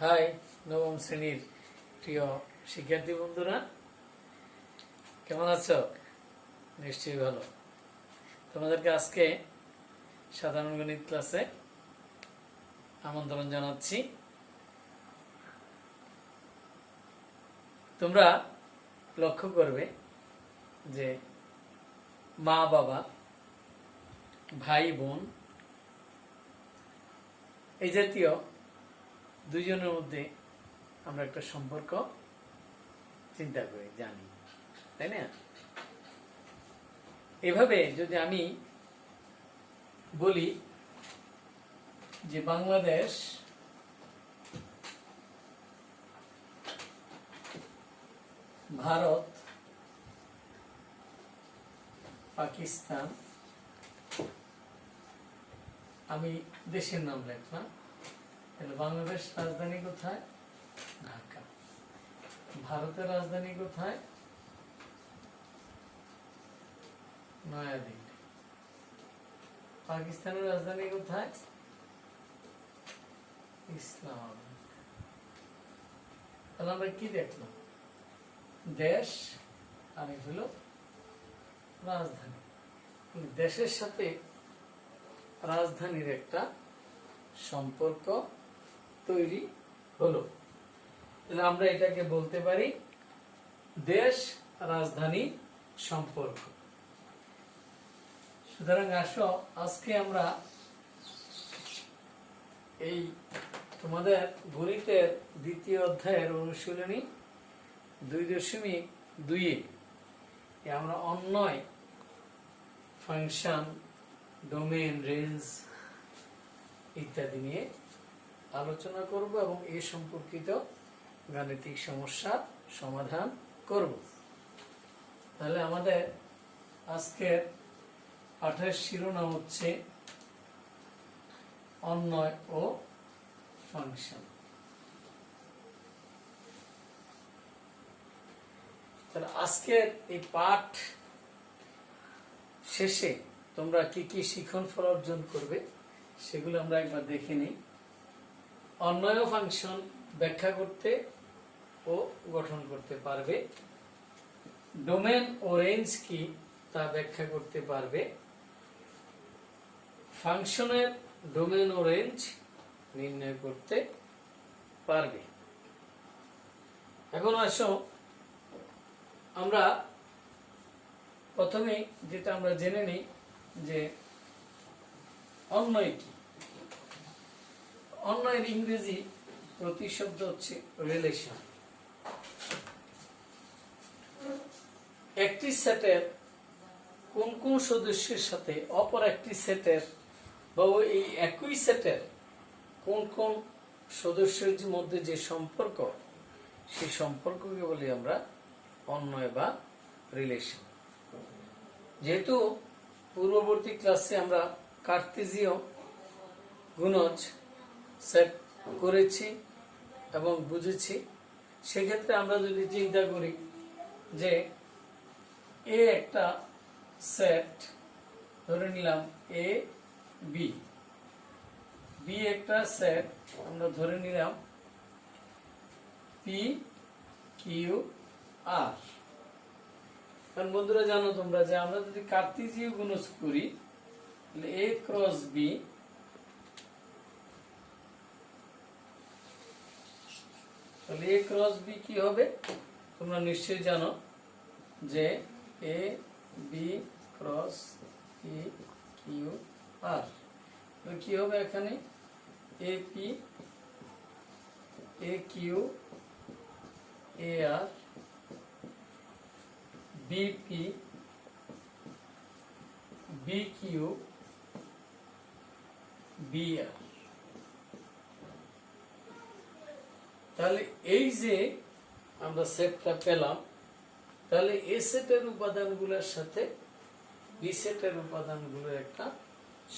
High নবম শ্রেণীর প্রিয় শিক্ষার্থী বন্ধুরা, কেমন আছো? নিশ্চয়ই ভালো। তোমাদেরকে আজকে সাধারণ গণিত ক্লাসে আমন্ত্রণ জানাচ্ছি। তোমরা লক্ষ্য করবে যে মা বাবা, ভাই বোন এই জাতীয় দুইজনের মধ্যে আমরা একটা সম্পর্ক চিন্তা করি, জানি, তাই না? এভাবে যদি আমি বলি যে বাংলাদেশ ভারত পাকিস্তান, আমি দেশের নাম লিখলাম, তাহলে বাংলাদেশ রাজধানী কোথায়? ঢাকা। ভারতের রাজধানী কোথায়? নয়াদিল্লি। পাকিস্তানের রাজধানী কোথায়? ইসলামাবাদ। তাহলে আমরা কি দেখলাম? দেশ আর হলো রাজধানী। দেশের সাথে রাজধানীর একটা সম্পর্ক তৈরি হলো। তাহলে আমরা এটাকে বলতে পারি দেশ রাজধানী সম্পর্ক। সুতরাং আসো আজকে আমরা এই তোমাদের গণিতের দ্বিতীয় অধ্যায়ের অনুশীলনী 2.2 আমরা অন্যয়, ফাংশন, ডোমেন, রেঞ্জ ইত্যাদি নিয়ে আলোচনা করব এবং এই সম্পর্কিত গাণিতিক সমস্যার সমাধান করব। তাহলে আমাদের আজকের পাঠের শিরোনাম হচ্ছে অন্যয় ও ফাংশন। তাহলে আজকের এই পাঠ শেষে তোমরা কি কি শিখন ফল অর্জন করবে সেগুলো আমরা একবার দেখে নিই। অন্যয় ও ফাংশন ব্যাখ্যা করতে ও গঠন করতে পারবে। ডোমেন ও রেঞ্জ কি তা ব্যাখ্যা করতে পারবে। ফাংশনের ডোমেন ও রেঞ্জ নির্ণয় করতে পারবে। এখন আসো আমরা প্রথমে যেটা আমরা জেনে নিই যে অন্যয় কি। অন্যয়ের ইংরেজি প্রতিশব্দ হচ্ছে রিলেশন। একটি সেটের কোন কোন সদস্যের সাথে অপর একটি সেটের বা এই একই সেটের কোন কোন সদস্যের মধ্যে যে সম্পর্ক, সেই সম্পর্ককে বলি আমরা অন্যয় বা রিলেশন। যেহেতু পূর্ববর্তী ক্লাসে আমরা কার্তেজীয় গুণজ সেট করেছি এবং বুঝেছি, সেক্ষেত্রে আমরা যদি চিন্তা করি যে এ একটা সেট, ধরে নিলাম এ বি, বি একটা সেট আমরা ধরে নিলাম পি কিউ আর। কারণ বন্ধুরা জানো তোমরা যে আমরা যদি কার্তেজীয় গুণজ করি তাহলে এ ক্রস বি, তাহলে এ ক্রস বি কি হবে? তোমরা নিশ্চয়ই জানো যে A B cross P Q R কি হবে? এখানে A P A Q A R, B P B Q B R. তাহলে এই যে আমরা সেটটা পেলাম, তাহলে এ সেটের উপাদানগুলোর সাথে বি সেটের উপাদানগুলোর একটা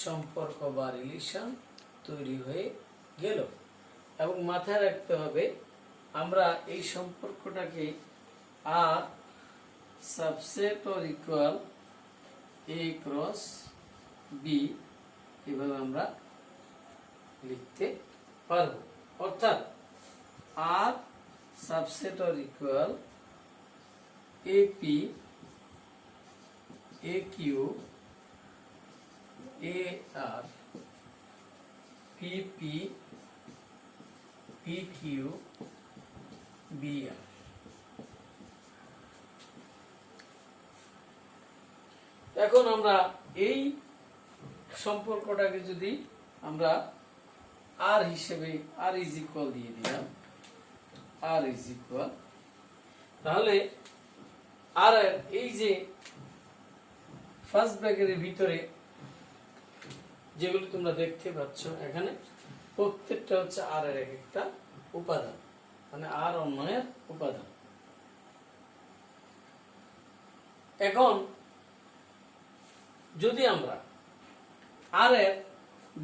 সম্পর্ক বা রিলেশন তৈরি হয়ে গেল। এবং মাথায় রাখতে হবে আমরা এই সম্পর্কটাকে R subset or equal A cross B এভাবে আমরা লিখতে পারবো। অর্থাৎ subset or equal A P A Q A R P P P Q B R. এখন আমরা এই সম্পর্কটাকে যদি আমরা আর হিসেবে আর ইজ ইকুয়াল দিয়ে দিলাম, আর ইজ ইকুয়াল, তাহলে আর এই যে ফার্স্ট ব্র্যাকেটের ভিতরে যেগুলো তোমরা দেখতে পাচ্ছ এখানে প্রত্যেকটা হচ্ছে আর এর এক একটা উপাদান, মানে আর অন্যয়ের উপাদান। এখন যদি আমরা আর এর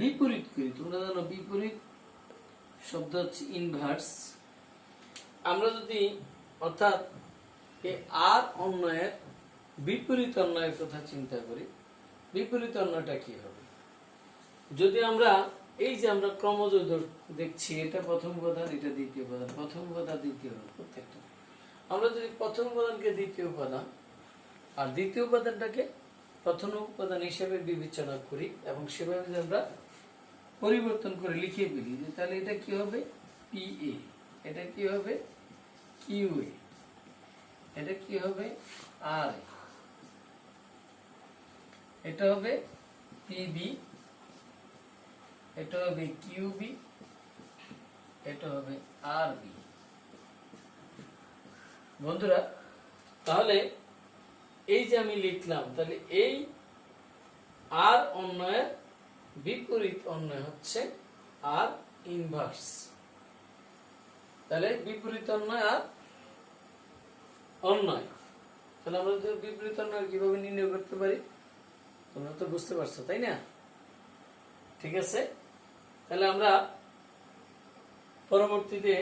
বিপরীত করি, তোমরা জানো বিপরীত শব্দ হচ্ছে ইনভার্স, আমরা যদি অর্থাৎ আর অন্যয়ের বিপরীত অন্যয়ের কথা চিন্তা করি, বিপরীত অন্যটা কি হবে? যদি আমরা এই যে আমরা ক্রমজ দেখছি, এটা প্রথম উপাদান, এটা দ্বিতীয় উপাদান, প্রথম উপাদান দ্বিতীয় উপাদান, প্রত্যেকটা আমরা যদি প্রথম উপাদানকে দ্বিতীয় উপাদান আর দ্বিতীয় উপাদানটাকে প্রথম উপাদান হিসেবে বিবেচনা করি এবং সেভাবে যদি আমরা পরিবর্তন করে লিখে ফেলি, তাহলে এটা কি হবে? পি এ, এটা কি হবে? কিউ এ, এটা কি হবে? আর এ, এটা হবে পিবি, এটা হবে কিউবি, এটা হবে আর বি। বন্ধুরা, তাহলে এই যে আমি লিখলাম, তাহলে এই আর অন্যয়ের বিপরীত অন্যয় হচ্ছে আর ইনভার্স। তাহলে বিপরীত অন্যয় আর অন্যয়, তাহলে আমরা বিপরীত অন্যয় কিভাবে নির্ণয় করতে পারি তোমরা তো বুঝতে পারছো, তাই না? ঠিক আছে, তাহলে আমরা পরবর্তীতে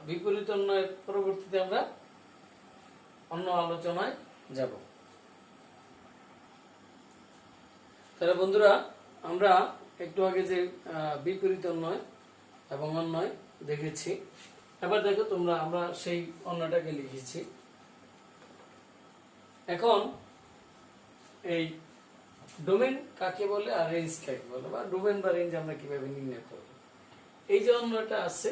বিপরীত অন্যয়ের পরবর্তীতে আমরা অন্য আলোচনায় যাব। তাহলে বন্ধুরা, আমরা একটু আগে যে বিপরীত অন্যয় এবং অন্যয় দেখেছি, এবার দেখো তোমরা আমরা সেই অন্যটাকে লিখেছি। এখন এই ডোমেন কাকে বলে আর রেঞ্জ কাকে বলে, বা ডোমেন বা রেঞ্জ আমরা কিভাবে নির্ণয় করব? এই যে অন্যটা আছে,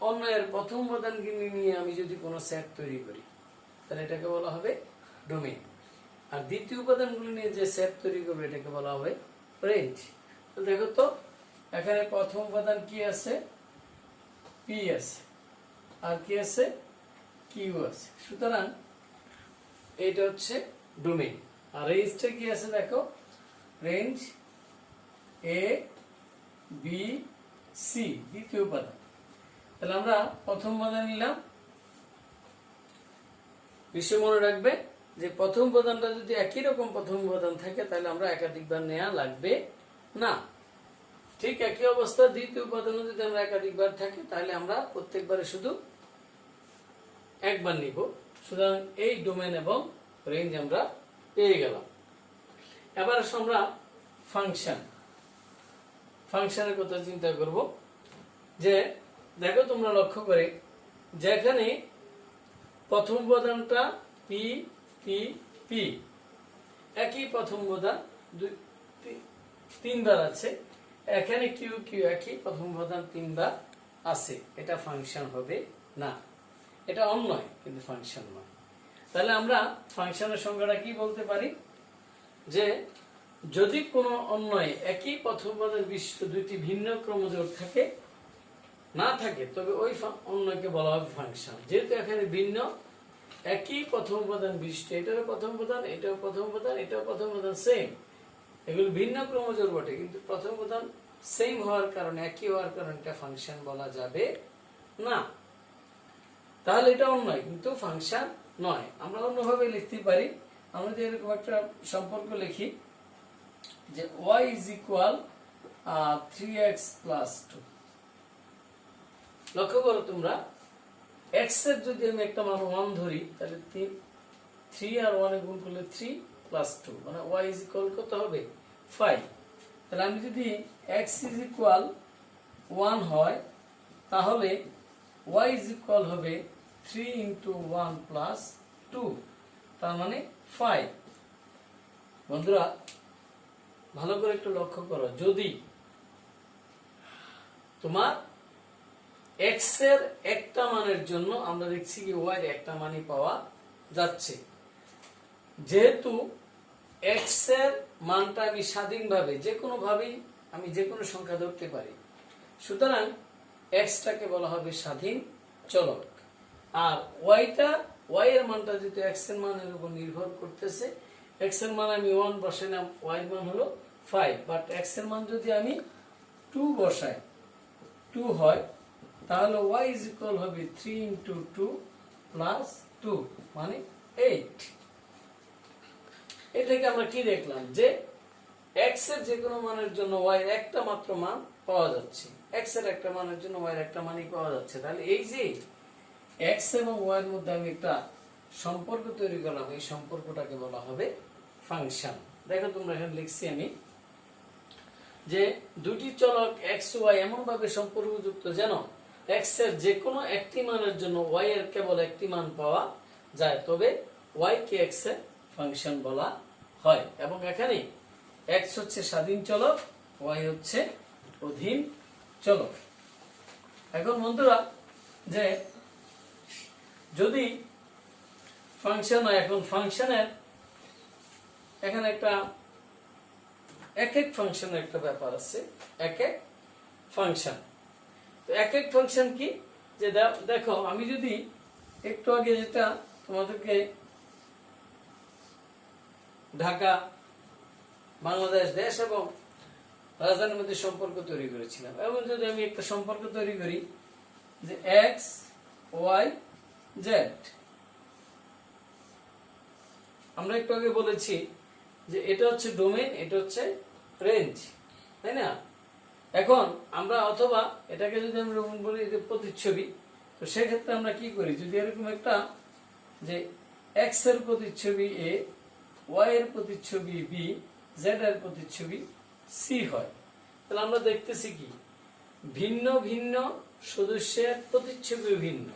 অন্যয়ের প্রথম উপাদানকে নিয়ে আমি যদি কোনো সেট তৈরি করি, তাহলে এটাকে বলা হবে ডোমেন। আর দ্বিতীয় উপাদানগুলো নিয়ে যে সেট তৈরি করবে এটাকে বলা হবে রেঞ্জ। তো দেখো তো, এখানে প্রথম উপাদান কি আছে? পি আছে, আর কি আছে? কিউ আছে। সুতরাং এটা হচ্ছে ডোমেন। আর রেঞ্জটা কি আছে দেখো, রেঞ্জ এ বি সি, দ্বিতীয় উপাদান। তাহলে আমরা প্রথম উপাদান নিলাম। বিষয় মনে রাখবে যে প্রথম উপাদানটা যদি একই রকম প্রথম উপাদান থাকে, তাহলে আমরা একাধিকবার নেওয়া লাগবে না। ঠিক একই অবস্থা দ্বিতীয় উপাদানও যদি আমরা একাধিকবার থাকে, তাহলে আমরা প্রত্যেকবারে শুধু একবার নিব। সুতরাং এই ডোমেন এবং রেঞ্জ আমরা পেয়ে গেলাম। এবার আমরা ফাংশনের কথা চিন্তা করব। যে দেখো তোমরা লক্ষ্য করে, যেখানে প্রথম উপাদানটা পি পি পি, একই প্রথম উপাদান তিনবার আছে, এখানে কিউ কিউ একই প্রথম উপাদান তিনবার আছে, এটা ফাংশন হবে না। এটা অন্যয় কিন্তু ফাংশন নয়। তাহলে আমরা ফাংশনের সংজ্ঞাটা কি বলতে পারি? যে যদি কোনো অন্যয় একই প্রথম উপাদান বিশিষ্ট দুইটি ভিন্ন ক্রমজোড় থাকে না থাকে, তবে ওই অন্যকে বলা হবে ফাংশন। যেহেতু এখানে ভিন্ন, একই প্রথম উপাদান বিশিষ্ট, এটারও প্রথম উপাদান, এটাও প্রথম উপাদান, এটাও প্রথম উপাদান সেম, এগুলো ভিন্ন ক্রমজোড় বটে, কিন্তু প্রথম উপাদান সেম হওয়ার কারণে, একই হওয়ার কারণে এটা ফাংশন বলা যাবে না। তাহলে এটা অন্যয় কিন্তু ফাংশন নয়। আমরা অন্যভাবে লিখতে পারি। আমরা যদি এরকম একটা সম্পর্ক লিখি যে y is equal 3x plus 2। লক্ষ্য করো তোমরা, x এর যদি আমি একটা মান 1 ধরি, তাহলে 3 আর 1 এ গুণ করলে 3 plus 2, মানে y is equal কত হবে? 5। তাহলে আমি যদি x is equal 1 হয়, তাহলে y ইজ ইকুয়াল হবে 3 ইন্টু 1 প্লাস 2, তার মানে 5। বন্ধুরা ভালো করে একটু লক্ষ্য করো, যদি তোমার x এর একটা মানের জন্য আমরা দেখছি কি y এর একটা মানই পাওয়া যাচ্ছে, যেহেতু x এর মানটা আমি স্বাধীনভাবে যে কোনো ভাবেই আমি যে কোনো সংখ্যা ধরতে পারি, সুতরাং x টাকে বলা হবে স্বাধীন চলক। আর y এর মানটা যেহেতু x এর মানের উপর নির্ভর করতেছে, x এর মান আমি 1 বসাইলাম, y এর মান হলো 5, বাট x এর মান যদি আমি 2 বসাই, 2 হয়, তাহলে y ইজ ইকুয়াল হবে 3 ইন্টু 2 প্লাস 2 মানে 8। এ থেকে আমরা কি দেখলাম যে x এর যে কোনো মানের জন্য y এর একটা মাত্র মান পাওয়া যাচ্ছে, x এর একটা মানের জন্য y এর একটা মানই পাওয়া যাচ্ছে। তাহলে এই যে x এবং y এর মধ্যে আমি একটা সম্পর্ক তৈরি করলাম, এই সম্পর্কটাকে বলা হবে ফাংশন। দেখো তোমরা এখানে লিখছি আমি যে দুটি চলক x y এমন ভাবে সম্পর্কযুক্ত যেন x এর যে কোনো একটি মানের জন্য y এর কেবল একটি মান পাওয়া যায়, তবে y কে x এর ফাংশন বলা হয়। এবং এখানে x হচ্ছে স্বাধীন চলক, y হচ্ছে অধীন চলক। এখন বন্ধুরা যে যদি ফাংশন হয়, এখন ফাংশনের এখানে একটা এক এক ফাংশনের একটা ব্যাপার আছে, এক এক ফাংশন। তো এক এক ফাংশন কি, যে দেখো আমি যদি একটু আগে যেটা তোমাদেরকে ঢাকা, বাংলাদেশ দেশ এবং রাজধানীর মধ্যে সম্পর্ক তৈরি করেছিলাম, এবং যদি আমি একটা সম্পর্ক তৈরি করি যে x y z, আমরা একটু আগে বলেছি যে এটা হচ্ছে ডোমেইন, এটা হচ্ছে রেঞ্জ, তাই না? এখন আমরা অথবা এটাকে যদি আমরা বলি যে প্রতিচ্ছবি, তো সেক্ষেত্রে আমরা কি করি, যদি এরকম একটা যে x এর প্রতিচ্ছবি a, y এর প্রতিচ্ছবি b, z এর প্রতিচ্ছবি c হয়, তাহলে আমরা দেখতেছি কি ভিন্ন ভিন্ন সদস্যের প্রতিচ্ছবি ভিন্ন,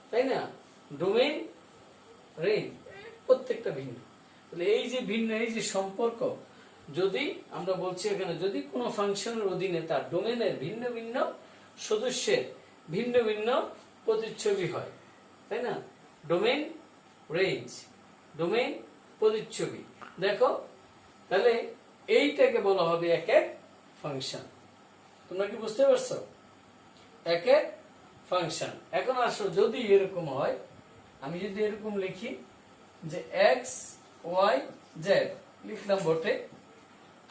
তাই না? ডোমেইন রেঞ্জ প্রত্যেকটা ভিন্ন। তাহলে এই যে ভিন্ন, এই যে সম্পর্ক, যদি আমরা বলছি এখানে যদি কোনো ফাংশনের অধীনে তার ডোমেইনের ভিন্ন ভিন্ন সদস্যের ভিন্ন ভিন্ন প্রতিচ্ছবি হয়, তাই না? ডোমেইন রেঞ্জ, ডোমেইন প্রতিচ্ছবি। দেখো তাহলে এইটাকে বলা হবে এক এক ফাংশন। তোমরা কি বুঝতে পারছো? এক এক ফাংশন। এখন আসো যদি এরকম হয়, আমি যদি এরকম লিখি যে x y z লিখলাম বটে,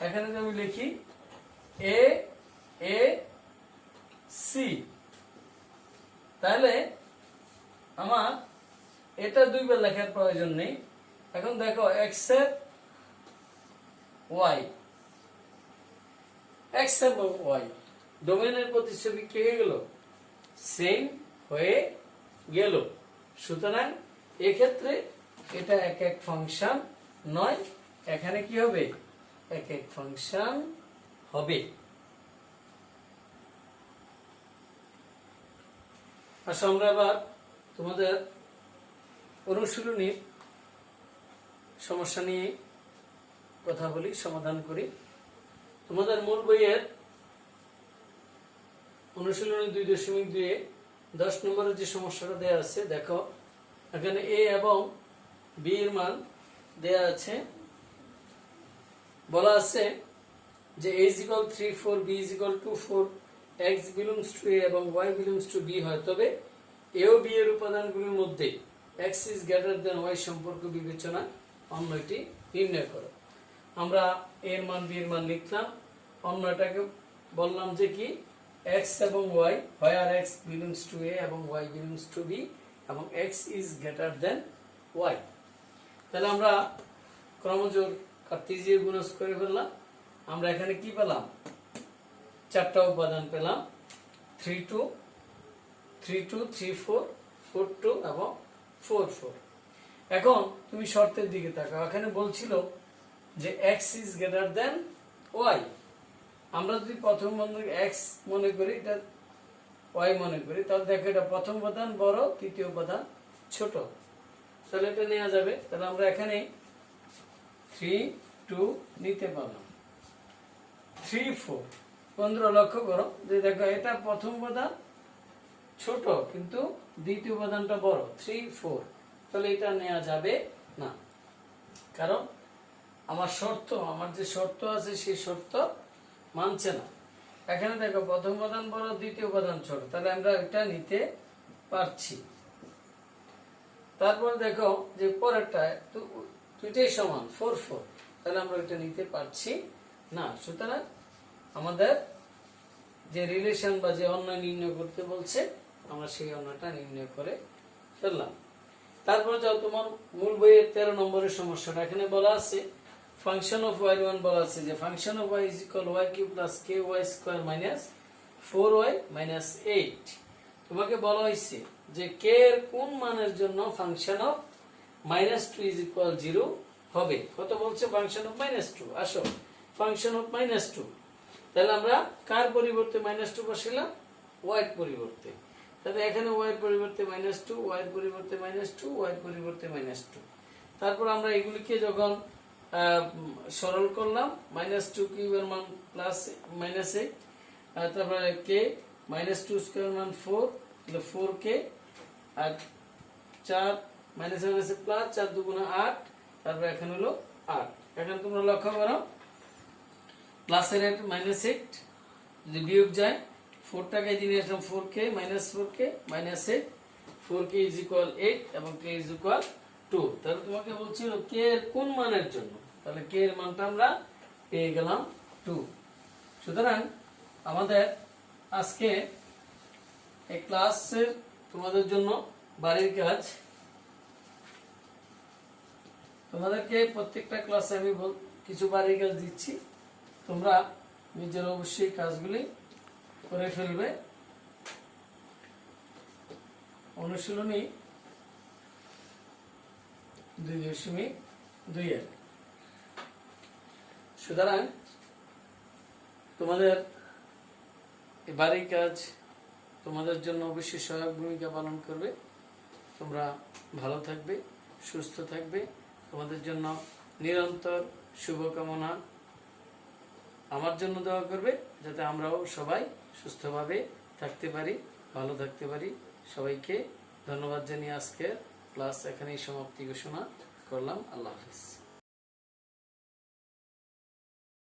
এখানে যদি আমি লিখি a a c, তাহলে আমার এটা দুইবার লেখার প্রয়োজন নেই। এখন দেখো x এর y, x এবং y ডোমেইনের প্রতিচ্ছবি কি হয়ে গেল? সেম হয়ে গেল। সুতরাং এক্ষেত্রে এটা এক এক ফাংশন নয়, এখানে কি হবে? এক এক ফাংশন হবে। আসো আমরা এবার তোমাদের অনুশীলনীর সমস্যা নিয়ে কথা বলি, সমাধান করি। তোমাদের মূল বইয়ের অনুশীলনী 2.2 10 নম্বরের যে সমস্যাটা দেয়া আছে, দেখো এখানে a এবং b এর মান দেয়া আছে। বলা আছে যে a is equal 3 4, b is equal to 4, x belongs to a এবং y belongs to b হয়, তবে a ও b এর উপাদানগুলোর মধ্যে x is greater than y সম্পর্ক বিবেচনা অন্যটি নির্ণয় করো। আমরা a এর মান b এর মান লিখলাম, অন্যটাকে বললাম যে কি x এবং y, where x belongs to a এবং y belongs to b এবং x is greater than y। তাহলে আমরা ক্রমজোর কার্তেজীয় গুণজ করে ফেললাম। আমরা এখানে কি পেলাম? চারটা উপাদান পেলাম, 3 2 3 2 3 4 4 2 এবং 4 4। এখন তুমি শর্তের দিকে তাকাও, এখানে বলছিল যে x is greater than y। আমরা যদি প্রথম বন্ধনীকে x মনে করি, এটা ওয়াই মনে করি, তাহলে দেখো এটা প্রথম উপাদান বড়, তৃতীয় উপাদান ছোট, তাহলে এটা নেওয়া যাবে। তাহলে আমরা এখানে 3 2 নিতে পারলাম। 3 4 বন্ধুরা লক্ষ্য করো যে দেখো এটা প্রথম উপাদান ছোট কিন্তু দ্বিতীয় উপাদানটা বড়, 3 4, তাহলে এটা নেওয়া যাবে না, কারণ আমার যে শর্ত আছে সেই শর্ত মানছে না। এখানে দেখো প্রথম উপাদান বড়, দ্বিতীয় উপাদান ছোট, তাহলে আমরা এটা নিতে পারছি। তারপর দেখো যে পরেরটা দুইটাই সমান 4 4, তাহলে আমরা এটা নিতে পারছি না। সুতরাং আমাদের যে রিলেশন বা যে অন্যয় নির্ণয় করতে বলছে আমরা সেই অন্যটা নির্ণয় করে ফেললাম। তারপর যাও তোমার মূল বইয়ের 13 নম্বরের সমস্যাটা, এখানে বলা আছে ফাংশন অফ y1 বলা আছে যে function of y is equal y³ plus ky square minus 4y minus 8। তোমাকে বলা হয়েছে যে k এর কোন মানের জন্য ফাংশন অফ -2 ইজ ইকুয়াল 0 হবে। কত বলছে? Function of -2। আসো ফাংশন অফ -2, তাহলে আমরা কার পরিবর্তে -2 বসাইলাম? y এর পরিবর্তে। তাহলে এখানে y এর পরিবর্তে -2, y এর পরিবর্তে -2, y এর পরিবর্তে -2। তারপর আমরা এগুলিকে যখন সরল করলাম, -2 কিউবের মান প্লাস -8, তারপরে k -2 স্কয়ার মান 4, তাহলে 4k, আর 4 মাইনাস প্লাস 4 দুগুণে 8, তারপর এখানে হলো 8। এখন তোমরা লক্ষ্য করো প্লাসের 8 -8 যদি বিয়োগ যায় 4 টাকায় দিয়ে আসলাম 4k -4k -8, 4k is equal 8 এবং k ইজ ইকুয়াল 2। তাহলে তোমাকে বলছিল k এর কোন মানের জন্য, তাহলে k এর মানটা আমরা পেয়ে গেলাম 2। সুতরাং আমাদের আজকে এই ক্লাসের তোমাদের জন্য বাড়ির কাজ, তোমাদেরকে প্রত্যেকটা ক্লাসে আমি কিছু বাড়ির কাজ দিচ্ছি, তোমরা নিজের অবশ্যই কাজগুলি করে ফেলবে। অনুশীলনী 2.2 এর। সুতরাং তোমাদের এই বাড়ির কাজ তোমাদের জন্য অবশ্যই সহায়ক ভূমিকা পালন করবে। তোমরা ভালো থাকবে, সুস্থ থাকবে, তোমাদের জন্য নিরন্তর শুভকামনা। আমার জন্য দোয়া করবে যাতে আমরাও সবাই সুস্থভাবে থাকতে পারি, ভালো থাকতে পারি। সবাইকে ধন্যবাদ জানিয়ে আজকের ক্লাস এখানেই সমাপ্তি ঘোষণা করলাম। আল্লাহ হাফিজ।